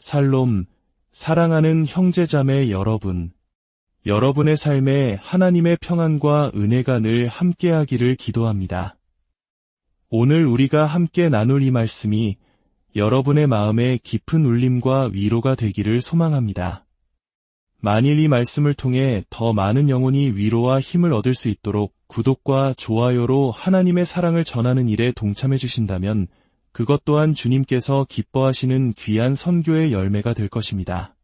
살롬, 사랑하는 형제자매 여러분, 여러분의 삶에 하나님의 평안과 은혜가 늘 함께하기를 기도합니다. 오늘 우리가 함께 나눌 이 말씀이 여러분의 마음에 깊은 울림과 위로가 되기를 소망합니다. 만일 이 말씀을 통해 더 많은 영혼이 위로와 힘을 얻을 수 있도록 구독과 좋아요로 하나님의 사랑을 전하는 일에 동참해 주신다면 그것 또한 주님께서 기뻐하시는 귀한 선교의 열매가 될 것입니다.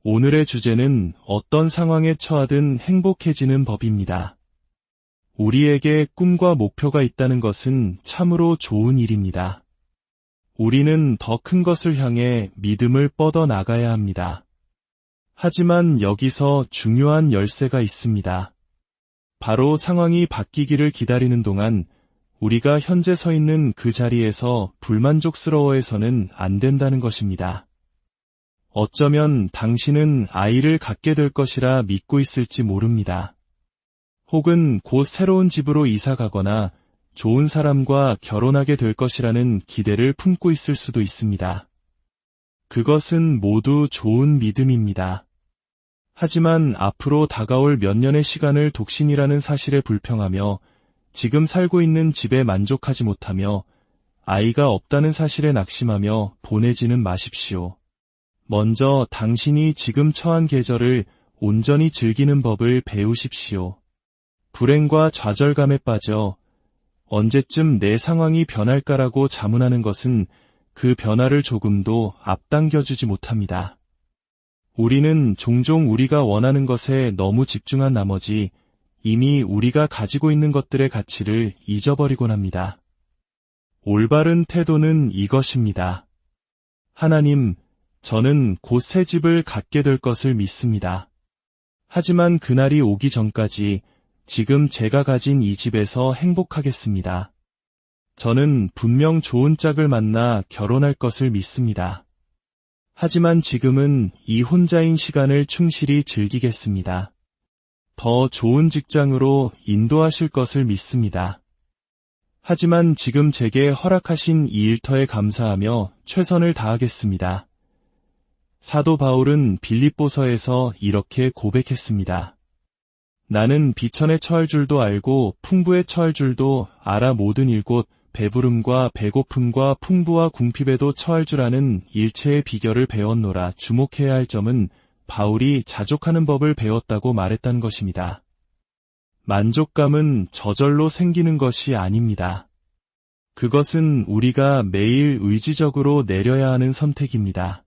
오늘의 주제는 어떤 상황에 처하든 행복해지는 법입니다. 우리에게 꿈과 목표가 있다는 것은 참으로 좋은 일입니다. 우리는 더 큰 것을 향해 믿음을 뻗어 나가야 합니다. 하지만 여기서 중요한 열쇠가 있습니다. 바로 상황이 바뀌기를 기다리는 동안 우리가 현재 서 있는 그 자리에서 불만족스러워해서는 안 된다는 것입니다. 어쩌면 당신은 아이를 갖게 될 것이라 믿고 있을지 모릅니다. 혹은 곧 새로운 집으로 이사 가거나 좋은 사람과 결혼하게 될 것이라는 기대를 품고 있을 수도 있습니다. 그것은 모두 좋은 믿음입니다. 하지만 앞으로 다가올 몇 년의 시간을 독신이라는 사실에 불평하며 지금 살고 있는 집에 만족하지 못하며 아이가 없다는 사실에 낙심하며 보내지는 마십시오. 먼저 당신이 지금 처한 계절을 온전히 즐기는 법을 배우십시오. 불행과 좌절감에 빠져 언제쯤 내 상황이 변할까라고 자문하는 것은 그 변화를 조금도 앞당겨주지 못합니다. 우리는 종종 우리가 원하는 것에 너무 집중한 나머지 이미 우리가 가지고 있는 것들의 가치를 잊어버리곤 합니다. 올바른 태도는 이것입니다. 하나님, 저는 곧 새 집을 갖게 될 것을 믿습니다. 하지만 그날이 오기 전까지 지금 제가 가진 이 집에서 행복하겠습니다. 저는 분명 좋은 짝을 만나 결혼할 것을 믿습니다. 하지만 지금은 이 혼자인 시간을 충실히 즐기겠습니다. 더 좋은 직장으로 인도하실 것을 믿습니다. 하지만 지금 제게 허락하신 이 일터에 감사하며 최선을 다하겠습니다. 사도 바울은 빌립보서에서 이렇게 고백했습니다. 나는 비천에 처할 줄도 알고 풍부에 처할 줄도 알아 모든 일곳 배부름과 배고픔과 풍부와 궁핍에도 처할 줄 아는 일체의 비결을 배웠노라. 주목해야 할 점은 바울이 자족하는 법을 배웠다고 말했다는 것입니다. 만족감은 저절로 생기는 것이 아닙니다. 그것은 우리가 매일 의지적으로 내려야 하는 선택입니다.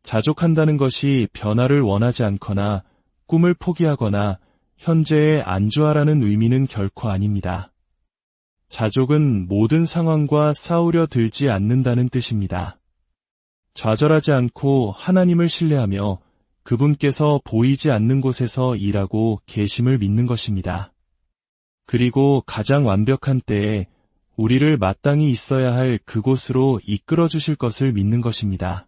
자족한다는 것이 변화를 원하지 않거나 꿈을 포기하거나 현재에 안주하라는 의미는 결코 아닙니다. 자족은 모든 상황과 싸우려 들지 않는다는 뜻입니다. 좌절하지 않고 하나님을 신뢰하며 그분께서 보이지 않는 곳에서 일하고 계심을 믿는 것입니다. 그리고 가장 완벽한 때에 우리를 마땅히 있어야 할 그곳으로 이끌어 주실 것을 믿는 것입니다.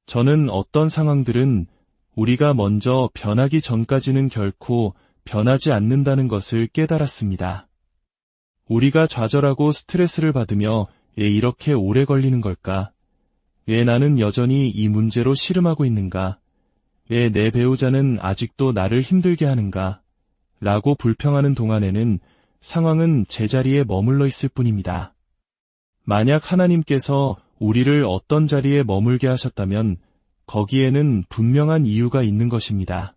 저는 어떤 상황들은 우리가 먼저 변하기 전까지는 결코 변하지 않는다는 것을 깨달았습니다. 우리가 좌절하고 스트레스를 받으며 왜 이렇게 오래 걸리는 걸까? 왜 나는 여전히 이 문제로 씨름하고 있는가? 왜 내 배우자는 아직도 나를 힘들게 하는가? 라고 불평하는 동안에는 상황은 제자리에 머물러 있을 뿐입니다. 만약 하나님께서 우리를 어떤 자리에 머물게 하셨다면 거기에는 분명한 이유가 있는 것입니다.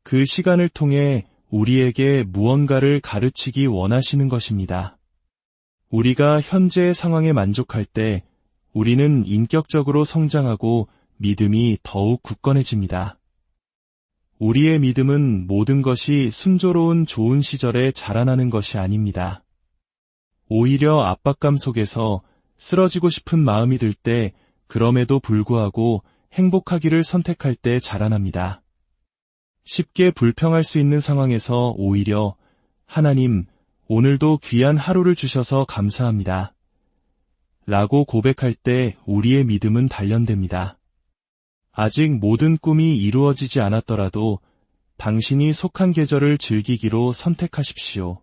그 시간을 통해 우리에게 무언가를 가르치기 원하시는 것입니다. 우리가 현재의 상황에 만족할 때 우리는 인격적으로 성장하고 믿음이 더욱 굳건해집니다. 우리의 믿음은 모든 것이 순조로운 좋은 시절에 자라나는 것이 아닙니다. 오히려 압박감 속에서 쓰러지고 싶은 마음이 들 때 그럼에도 불구하고 행복하기를 선택할 때 자라납니다. 쉽게 불평할 수 있는 상황에서 오히려 하나님, 오늘도 귀한 하루를 주셔서 감사합니다. 라고 고백할 때 우리의 믿음은 단련됩니다. 아직 모든 꿈이 이루어지지 않았더라도 당신이 속한 계절을 즐기기로 선택하십시오.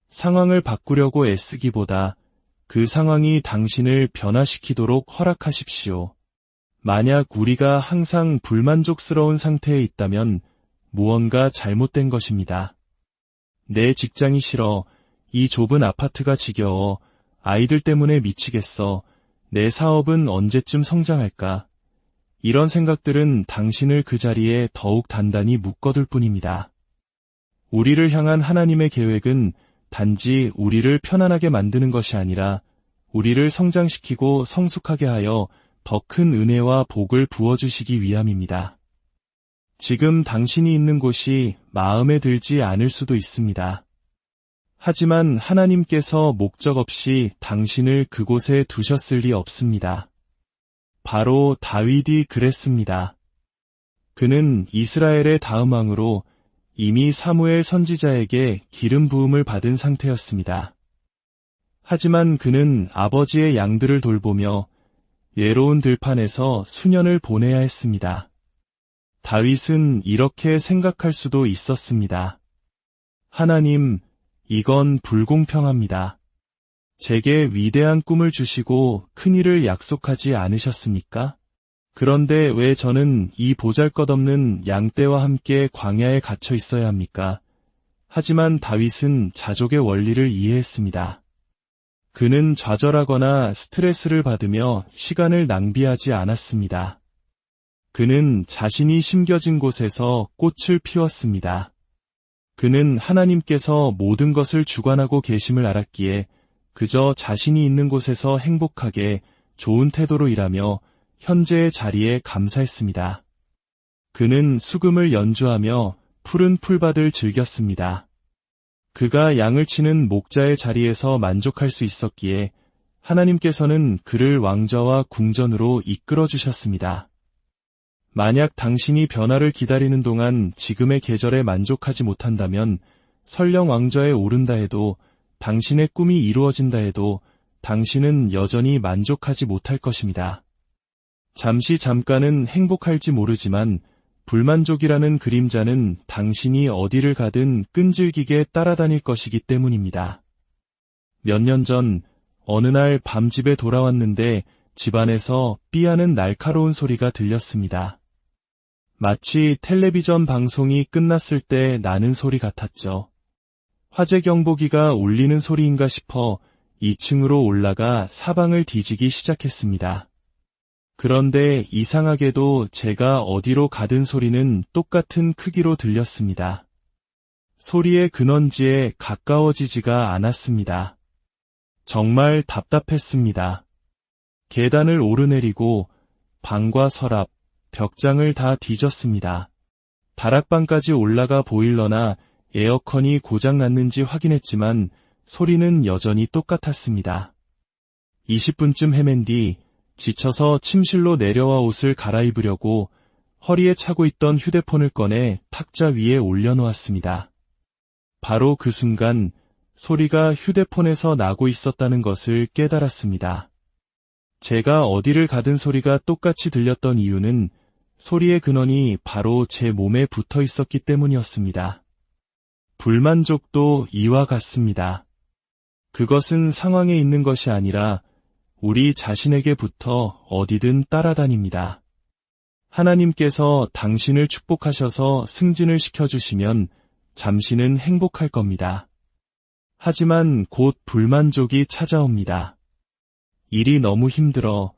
상황을 바꾸려고 애쓰기보다 그 상황이 당신을 변화시키도록 허락하십시오. 만약 우리가 항상 불만족스러운 상태에 있다면 무언가 잘못된 것입니다. 내 직장이 싫어, 이 좁은 아파트가 지겨워, 아이들 때문에 미치겠어, 내 사업은 언제쯤 성장할까? 이런 생각들은 당신을 그 자리에 더욱 단단히 묶어둘 뿐입니다. 우리를 향한 하나님의 계획은 단지 우리를 편안하게 만드는 것이 아니라 우리를 성장시키고 성숙하게 하여 더 큰 은혜와 복을 부어주시기 위함입니다. 지금 당신이 있는 곳이 마음에 들지 않을 수도 있습니다. 하지만 하나님께서 목적 없이 당신을 그곳에 두셨을 리 없습니다. 바로 다윗이 그랬습니다. 그는 이스라엘의 다음 왕으로 이미 사무엘 선지자에게 기름 부음을 받은 상태였습니다. 하지만 그는 아버지의 양들을 돌보며 외로운 들판에서 수년을 보내야 했습니다. 다윗은 이렇게 생각할 수도 있었습니다. 하나님, 이건 불공평합니다. 제게 위대한 꿈을 주시고 큰 일을 약속하지 않으셨습니까? 그런데 왜 저는 이 보잘것없는 양떼와 함께 광야에 갇혀 있어야 합니까? 하지만 다윗은 자족의 원리를 이해했습니다. 그는 좌절하거나 스트레스를 받으며 시간을 낭비하지 않았습니다. 그는 자신이 심겨진 곳에서 꽃을 피웠습니다. 그는 하나님께서 모든 것을 주관하고 계심을 알았기에 그저 자신이 있는 곳에서 행복하게 좋은 태도로 일하며 현재의 자리에 감사했습니다. 그는 수금을 연주하며 푸른 풀밭을 즐겼습니다. 그가 양을 치는 목자의 자리에서 만족할 수 있었기에 하나님께서는 그를 왕좌와 궁전으로 이끌어 주셨습니다. 만약 당신이 변화를 기다리는 동안 지금의 계절에 만족하지 못한다면 설령 왕좌에 오른다 해도 당신의 꿈이 이루어진다 해도 당신은 여전히 만족하지 못할 것입니다. 잠깐은 행복할지 모르지만 불만족이라는 그림자는 당신이 어디를 가든 끈질기게 따라다닐 것이기 때문입니다. 몇 년 전 어느 날 밤집에 돌아왔는데 집안에서 삐하는 날카로운 소리가 들렸습니다. 마치 텔레비전 방송이 끝났을 때 나는 소리 같았죠. 화재 경보기가 울리는 소리인가 싶어 2층으로 올라가 사방을 뒤지기 시작했습니다. 그런데 이상하게도 제가 어디로 가든 소리는 똑같은 크기로 들렸습니다. 소리의 근원지에 가까워지지가 않았습니다. 정말 답답했습니다. 계단을 오르내리고 방과 서랍, 벽장을 다 뒤졌습니다. 다락방까지 올라가 보일러나 에어컨이 고장났는지 확인했지만 소리는 여전히 똑같았습니다. 20분쯤 헤맨 뒤 지쳐서 침실로 내려와 옷을 갈아입으려고 허리에 차고 있던 휴대폰을 꺼내 탁자 위에 올려놓았습니다. 바로 그 순간 소리가 휴대폰에서 나고 있었다는 것을 깨달았습니다. 제가 어디를 가든 소리가 똑같이 들렸던 이유는 소리의 근원이 바로 제 몸에 붙어 있었기 때문이었습니다. 불만족도 이와 같습니다. 그것은 상황에 있는 것이 아니라 우리 자신에게부터 어디든 따라다닙니다. 하나님께서 당신을 축복하셔서 승진을 시켜주시면 잠시는 행복할 겁니다. 하지만 곧 불만족이 찾아옵니다. 일이 너무 힘들어,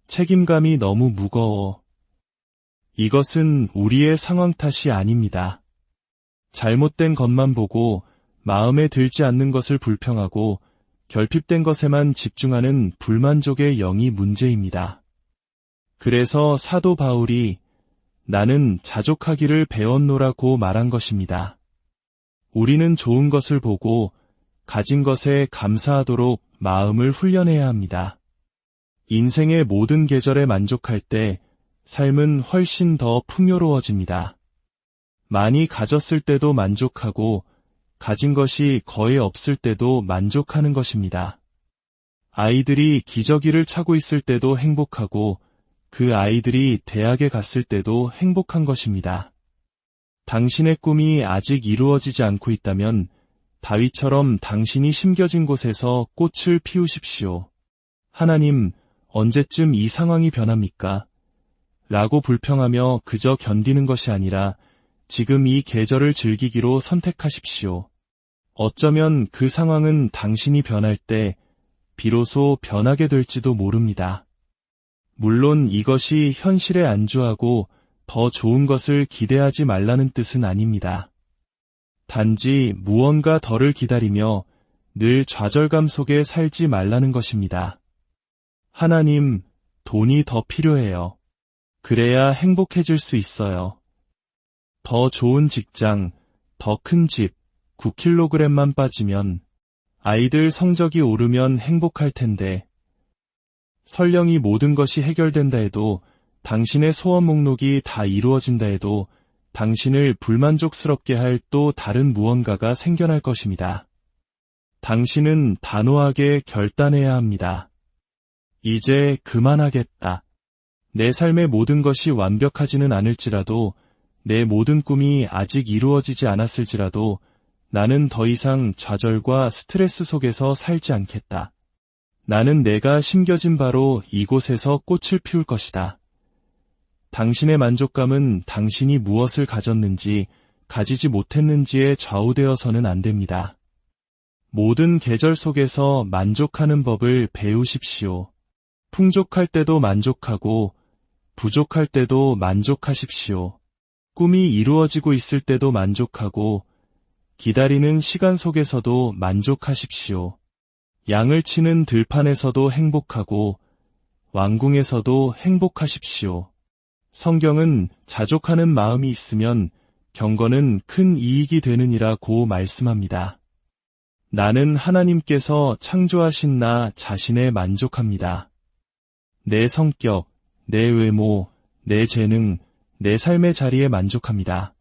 책임감이 너무 무거워. 이것은 우리의 상황 탓이 아닙니다. 잘못된 것만 보고 마음에 들지 않는 것을 불평하고 결핍된 것에만 집중하는 불만족의 영이 문제입니다. 그래서 사도 바울이 나는 자족하기를 배웠노라고 말한 것입니다. 우리는 좋은 것을 보고 가진 것에 감사하도록 마음을 훈련해야 합니다. 인생의 모든 계절에 만족할 때 삶은 훨씬 더 풍요로워집니다. 많이 가졌을 때도 만족하고 가진 것이 거의 없을 때도 만족하는 것입니다. 아이들이 기저귀를 차고 있을 때도 행복하고 그 아이들이 대학에 갔을 때도 행복한 것입니다. 당신의 꿈이 아직 이루어지지 않고 있다면 다윗처럼 당신이 심겨진 곳에서 꽃을 피우십시오. 하나님, 언제쯤 이 상황이 변합니까? 라고 불평하며 그저 견디는 것이 아니라 지금 이 계절을 즐기기로 선택하십시오. 어쩌면 그 상황은 당신이 변할 때 비로소 변하게 될지도 모릅니다. 물론 이것이 현실에 안주하고 더 좋은 것을 기대하지 말라는 뜻은 아닙니다. 단지 무언가 더를 기다리며 늘 좌절감 속에 살지 말라는 것입니다. 하나님, 돈이 더 필요해요. 그래야 행복해질 수 있어요. 더 좋은 직장, 더 큰 집, 9kg만 빠지면, 아이들 성적이 오르면 행복할 텐데, 설령 이 모든 것이 해결된다 해도, 당신의 소원 목록이 다 이루어진다 해도, 당신을 불만족스럽게 할 또 다른 무언가가 생겨날 것입니다. 당신은 단호하게 결단해야 합니다. 이제 그만하겠다. 내 삶의 모든 것이 완벽하지는 않을지라도, 내 모든 꿈이 아직 이루어지지 않았을지라도 나는 더 이상 좌절과 스트레스 속에서 살지 않겠다. 나는 내가 심겨진 바로 이곳에서 꽃을 피울 것이다. 당신의 만족감은 당신이 무엇을 가졌는지, 가지지 못했는지에 좌우되어서는 안 됩니다. 모든 계절 속에서 만족하는 법을 배우십시오. 풍족할 때도 만족하고, 부족할 때도 만족하십시오. 꿈이 이루어지고 있을 때도 만족하고, 기다리는 시간 속에서도 만족하십시오. 양을 치는 들판에서도 행복하고, 왕궁에서도 행복하십시오. 성경은 자족하는 마음이 있으면 경건은 큰 이익이 되느니라고 말씀합니다. 나는 하나님께서 창조하신 나 자신에 만족합니다. 내 성격, 내 외모, 내 재능, 내 삶의 자리에 만족합니다.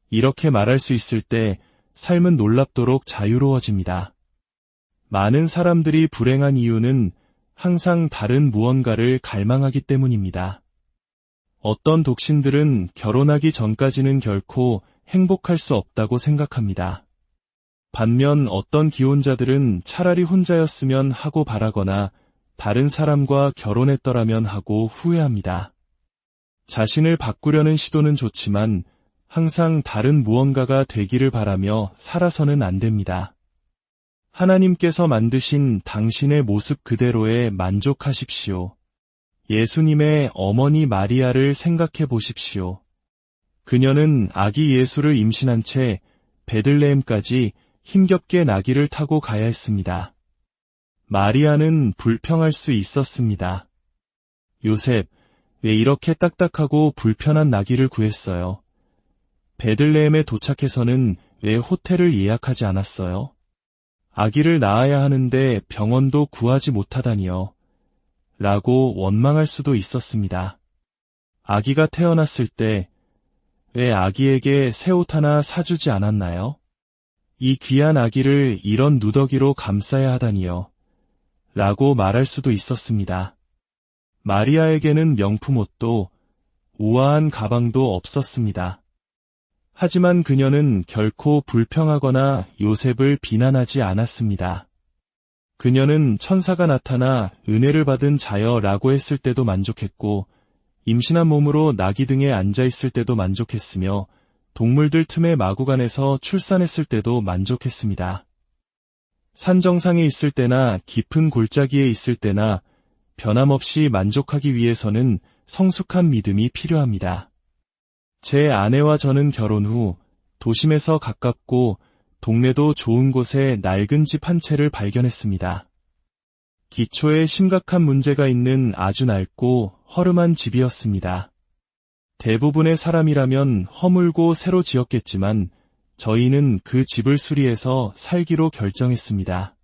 이렇게 말할 수 있을 때 삶은 놀랍도록 자유로워집니다. 많은 사람들이 불행한 이유는 항상 다른 무언가를 갈망하기 때문입니다. 어떤 독신들은 결혼하기 전까지는 결코 행복할 수 없다고 생각합니다. 반면 어떤 기혼자들은 차라리 혼자였으면 하고 바라거나 다른 사람과 결혼했더라면 하고 후회합니다. 자신을 바꾸려는 시도는 좋지만 항상 다른 무언가가 되기를 바라며 살아서는 안 됩니다. 하나님께서 만드신 당신의 모습 그대로에 만족하십시오. 예수님의 어머니 마리아를 생각해 보십시오. 그녀는 아기 예수를 임신한 채 베들레헴까지 힘겹게 나귀를 타고 가야 했습니다. 마리아는 불평할 수 있었습니다. 요셉, 왜 이렇게 딱딱하고 불편한 나귀를 구했어요? 베들레헴에 도착해서는 왜 호텔을 예약하지 않았어요? 아기를 낳아야 하는데 병원도 구하지 못하다니요. 라고 원망할 수도 있었습니다. 아기가 태어났을 때 왜 아기에게 새 옷 하나 사주지 않았나요? 이 귀한 아기를 이런 누더기로 감싸야 하다니요. 라고 말할 수도 있었습니다. 마리아에게는 명품 옷도 우아한 가방도 없었습니다. 하지만 그녀는 결코 불평하거나 요셉을 비난하지 않았습니다. 그녀는 천사가 나타나 은혜를 받은 자여라고 했을 때도 만족했고, 임신한 몸으로 나귀 등에 앉아있을 때도 만족했으며, 동물들 틈에 마구간에서 출산했을 때도 만족했습니다. 산 정상에 있을 때나 깊은 골짜기에 있을 때나 변함없이 만족하기 위해서는 성숙한 믿음이 필요합니다. 제 아내와 저는 결혼 후 도심에서 가깝고 동네도 좋은 곳에 낡은 집 한 채를 발견했습니다. 기초에 심각한 문제가 있는 아주 낡고 허름한 집이었습니다. 대부분의 사람이라면 허물고 새로 지었겠지만 저희는 그 집을 수리해서 살기로 결정했습니다.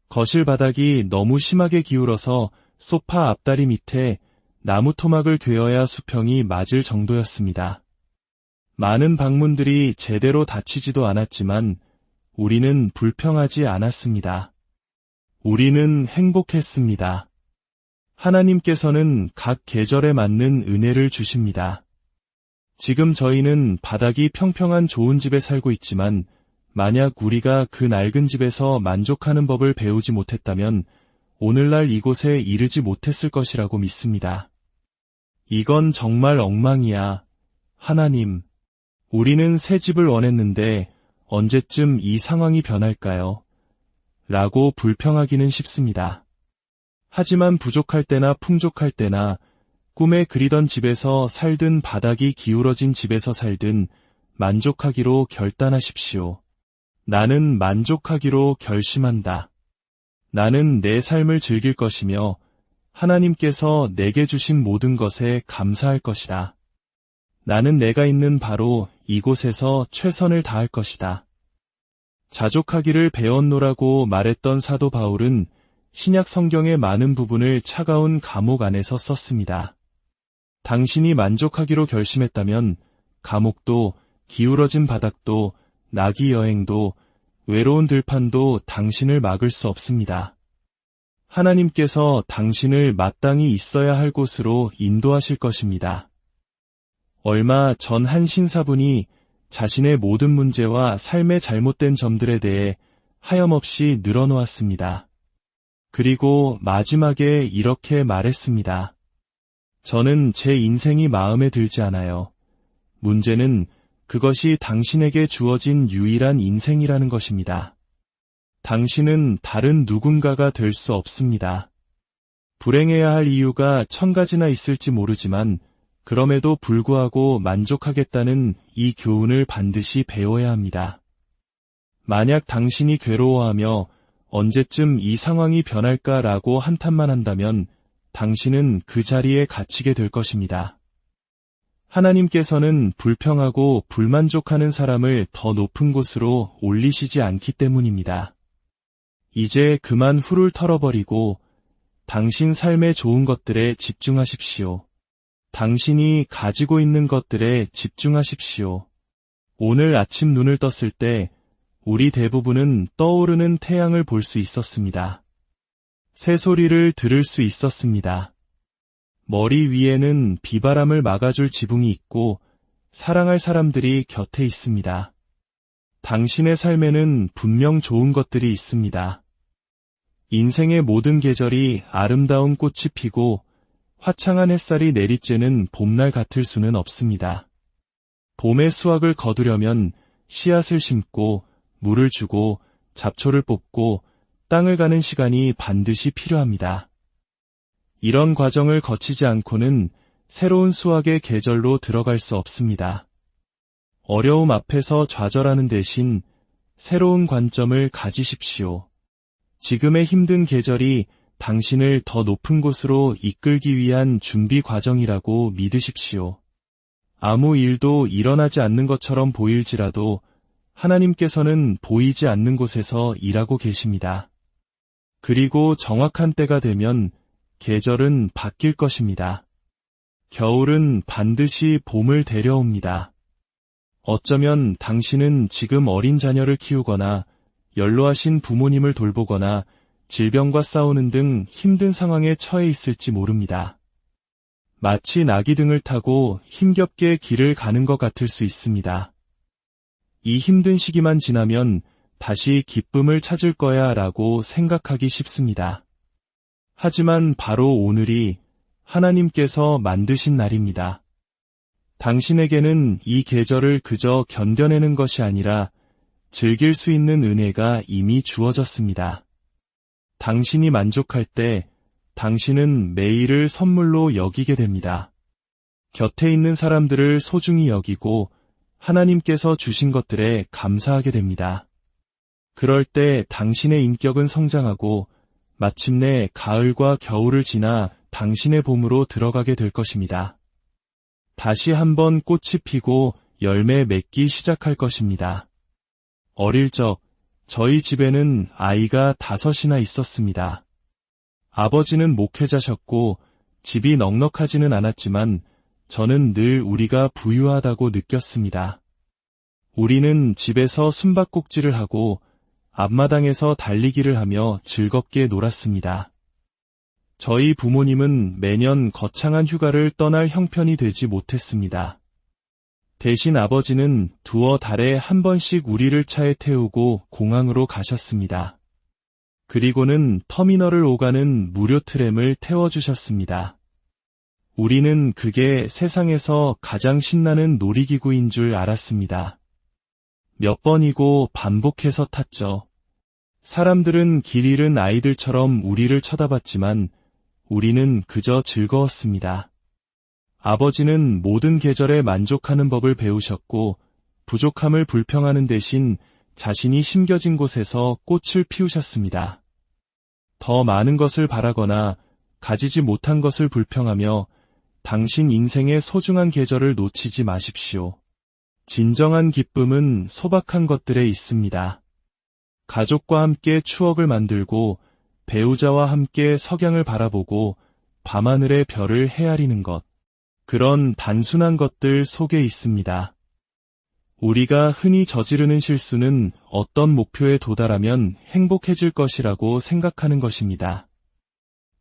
거실 바닥이 너무 심하게 기울어서 소파 앞다리 밑에 나무 토막을 괴어야 수평이 맞을 정도였습니다. 많은 방문들이 제대로 닫히지도 않았지만 우리는 불평하지 않았습니다. 우리는 행복했습니다. 하나님께서는 각 계절에 맞는 은혜를 주십니다. 지금 저희는 바닥이 평평한 좋은 집에 살고 있지만 만약 우리가 그 낡은 집에서 만족하는 법을 배우지 못했다면 오늘날 이곳에 이르지 못했을 것이라고 믿습니다. 이건 정말 엉망이야. 하나님, 우리는 새 집을 원했는데 언제쯤 이 상황이 변할까요? 라고 불평하기는 쉽습니다. 하지만 부족할 때나 풍족할 때나 꿈에 그리던 집에서 살든 바닥이 기울어진 집에서 살든 만족하기로 결단하십시오. 나는 만족하기로 결심한다. 나는 내 삶을 즐길 것이며 하나님께서 내게 주신 모든 것에 감사할 것이다. 나는 내가 있는 바로 이곳에서 최선을 다할 것이다. 자족하기를 배웠노라고 말했던 사도 바울은 신약 성경의 많은 부분을 차가운 감옥 안에서 썼습니다. 당신이 만족하기로 결심했다면 감옥도 기울어진 바닥도 나귀 여행도 외로운 들판도 당신을 막을 수 없습니다. 하나님께서 당신을 마땅히 있어야 할 곳으로 인도하실 것입니다. 얼마 전 한 신사분이 자신의 모든 문제와 삶의 잘못된 점들에 대해 하염없이 늘어놓았습니다. 그리고 마지막에 이렇게 말했습니다. 저는 제 인생이 마음에 들지 않아요. 문제는 그것이 당신에게 주어진 유일한 인생이라는 것입니다. 당신은 다른 누군가가 될 수 없습니다. 불행해야 할 이유가 1000가지나 있을지 모르지만 그럼에도 불구하고 만족하겠다는 이 교훈을 반드시 배워야 합니다. 만약 당신이 괴로워하며 언제쯤 이 상황이 변할까라고 한탄만 한다면 당신은 그 자리에 갇히게 될 것입니다. 하나님께서는 불평하고 불만족하는 사람을 더 높은 곳으로 올리시지 않기 때문입니다. 이제 그만 훌훌 털어버리고 당신 삶의 좋은 것들에 집중하십시오. 당신이 가지고 있는 것들에 집중하십시오. 오늘 아침 눈을 떴을 때 우리 대부분은 떠오르는 태양을 볼 수 있었습니다. 새소리를 들을 수 있었습니다. 머리 위에는 비바람을 막아줄 지붕이 있고 사랑할 사람들이 곁에 있습니다. 당신의 삶에는 분명 좋은 것들이 있습니다. 인생의 모든 계절이 아름다운 꽃이 피고 화창한 햇살이 내리쬐는 봄날 같을 수는 없습니다. 봄의 수확을 거두려면 씨앗을 심고 물을 주고 잡초를 뽑고 땅을 가는 시간이 반드시 필요합니다. 이런 과정을 거치지 않고는 새로운 수확의 계절로 들어갈 수 없습니다. 어려움 앞에서 좌절하는 대신 새로운 관점을 가지십시오. 지금의 힘든 계절이 당신을 더 높은 곳으로 이끌기 위한 준비 과정이라고 믿으십시오. 아무 일도 일어나지 않는 것처럼 보일지라도 하나님께서는 보이지 않는 곳에서 일하고 계십니다. 그리고 정확한 때가 되면 계절은 바뀔 것입니다. 겨울은 반드시 봄을 데려옵니다. 어쩌면 당신은 지금 어린 자녀를 키우거나 연로하신 부모님을 돌보거나 질병과 싸우는 등 힘든 상황에 처해 있을지 모릅니다. 마치 나귀 등을 타고 힘겹게 길을 가는 것 같을 수 있습니다. 이 힘든 시기만 지나면 다시 기쁨을 찾을 거야 라고 생각하기 쉽습니다. 하지만 바로 오늘이 하나님께서 만드신 날입니다. 당신에게는 이 계절을 그저 견뎌내는 것이 아니라 즐길 수 있는 은혜가 이미 주어졌습니다. 당신이 만족할 때 당신은 매일을 선물로 여기게 됩니다. 곁에 있는 사람들을 소중히 여기고 하나님께서 주신 것들에 감사하게 됩니다. 그럴 때 당신의 인격은 성장하고 마침내 가을과 겨울을 지나 당신의 봄으로 들어가게 될 것입니다. 다시 한번 꽃이 피고 열매 맺기 시작할 것입니다. 어릴 적 저희 집에는 아이가 5이나 있었습니다. 아버지는 목회자셨고 집이 넉넉하지는 않았지만 저는 늘 우리가 부유하다고 느꼈습니다. 우리는 집에서 숨바꼭질을 하고 앞마당에서 달리기를 하며 즐겁게 놀았습니다. 저희 부모님은 매년 거창한 휴가를 떠날 형편이 되지 못했습니다. 대신 아버지는 두어 달에 한 번씩 우리를 차에 태우고 공항으로 가셨습니다. 그리고는 터미널을 오가는 무료 트램을 태워주셨습니다. 우리는 그게 세상에서 가장 신나는 놀이기구인 줄 알았습니다. 몇 번이고 반복해서 탔죠. 사람들은 길 잃은 아이들처럼 우리를 쳐다봤지만 우리는 그저 즐거웠습니다. 아버지는 모든 계절에 만족하는 법을 배우셨고 부족함을 불평하는 대신 자신이 심겨진 곳에서 꽃을 피우셨습니다. 더 많은 것을 바라거나 가지지 못한 것을 불평하며 당신 인생의 소중한 계절을 놓치지 마십시오. 진정한 기쁨은 소박한 것들에 있습니다. 가족과 함께 추억을 만들고 배우자와 함께 석양을 바라보고 밤하늘의 별을 헤아리는 것. 그런 단순한 것들 속에 있습니다. 우리가 흔히 저지르는 실수는 어떤 목표에 도달하면 행복해질 것이라고 생각하는 것입니다.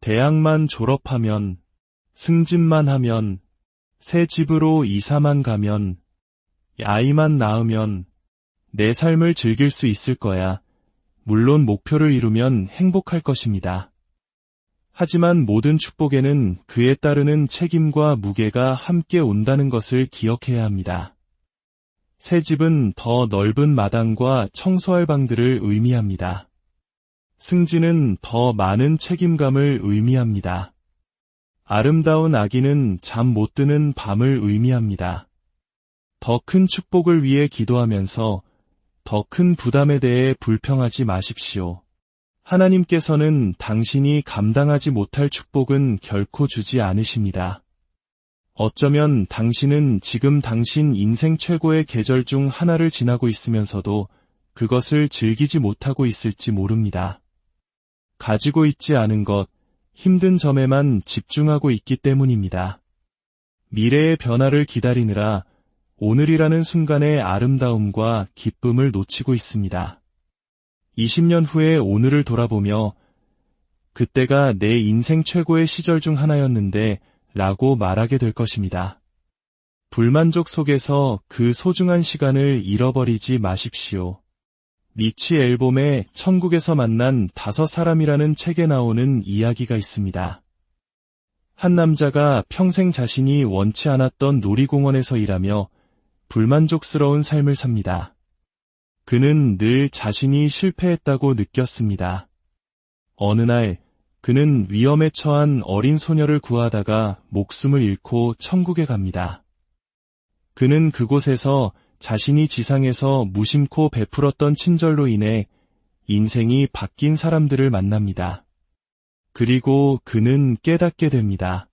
대학만 졸업하면, 승진만 하면, 새 집으로 이사만 가면, 아이만 낳으면, 내 삶을 즐길 수 있을 거야. 물론 목표를 이루면 행복할 것입니다. 하지만 모든 축복에는 그에 따르는 책임과 무게가 함께 온다는 것을 기억해야 합니다. 새 집은 더 넓은 마당과 청소할 방들을 의미합니다. 승진은 더 많은 책임감을 의미합니다. 아름다운 아기는 잠 못 드는 밤을 의미합니다. 더 큰 축복을 위해 기도하면서 더 큰 부담에 대해 불평하지 마십시오. 하나님께서는 당신이 감당하지 못할 축복은 결코 주지 않으십니다. 어쩌면 당신은 지금 당신 인생 최고의 계절 중 하나를 지나고 있으면서도 그것을 즐기지 못하고 있을지 모릅니다. 가지고 있지 않은 것, 힘든 점에만 집중하고 있기 때문입니다. 미래의 변화를 기다리느라 오늘이라는 순간의 아름다움과 기쁨을 놓치고 있습니다. 20년 후에 오늘을 돌아보며 그때가 내 인생 최고의 시절 중 하나였는데 라고 말하게 될 것입니다. 불만족 속에서 그 소중한 시간을 잃어버리지 마십시오. 미치 앨범의 천국에서 만난 5사람이라는 책에 나오는 이야기가 있습니다. 한 남자가 평생 자신이 원치 않았던 놀이공원에서 일하며 불만족스러운 삶을 삽니다. 그는 늘 자신이 실패했다고 느꼈습니다. 어느 날 그는 위험에 처한 어린 소녀를 구하다가 목숨을 잃고 천국에 갑니다. 그는 그곳에서 자신이 지상에서 무심코 베풀었던 친절로 인해 인생이 바뀐 사람들을 만납니다. 그리고 그는 깨닫게 됩니다.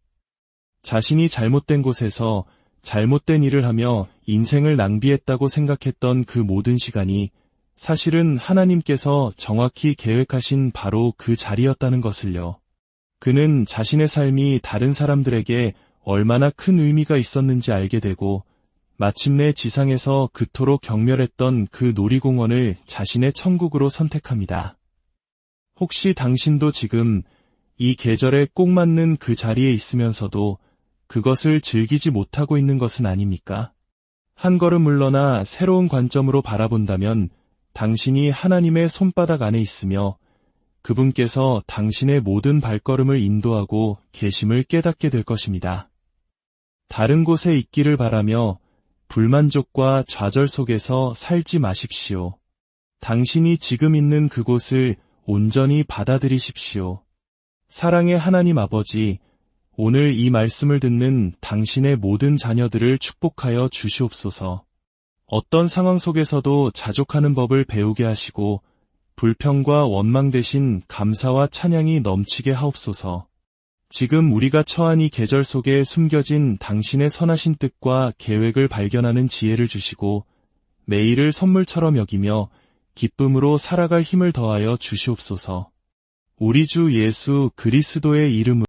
자신이 잘못된 곳에서 잘못된 일을 하며 인생을 낭비했다고 생각했던 그 모든 시간이 사실은 하나님께서 정확히 계획하신 바로 그 자리였다는 것을요. 그는 자신의 삶이 다른 사람들에게 얼마나 큰 의미가 있었는지 알게 되고 마침내 지상에서 그토록 경멸했던 그 놀이공원을 자신의 천국으로 선택합니다. 혹시 당신도 지금 이 계절에 꼭 맞는 그 자리에 있으면서도 그것을 즐기지 못하고 있는 것은 아닙니까? 한 걸음 물러나 새로운 관점으로 바라본다면 당신이 하나님의 손바닥 안에 있으며 그분께서 당신의 모든 발걸음을 인도하고 계심을 깨닫게 될 것입니다. 다른 곳에 있기를 바라며 불만족과 좌절 속에서 살지 마십시오. 당신이 지금 있는 그곳을 온전히 받아들이십시오. 사랑의 하나님 아버지, 오늘 이 말씀을 듣는 당신의 모든 자녀들을 축복하여 주시옵소서. 어떤 상황 속에서도 자족하는 법을 배우게 하시고 불평과 원망 대신 감사와 찬양이 넘치게 하옵소서. 지금 우리가 처한 이 계절 속에 숨겨진 당신의 선하신 뜻과 계획을 발견하는 지혜를 주시고 매일을 선물처럼 여기며 기쁨으로 살아갈 힘을 더하여 주시옵소서. 우리 주 예수 그리스도의 이름으로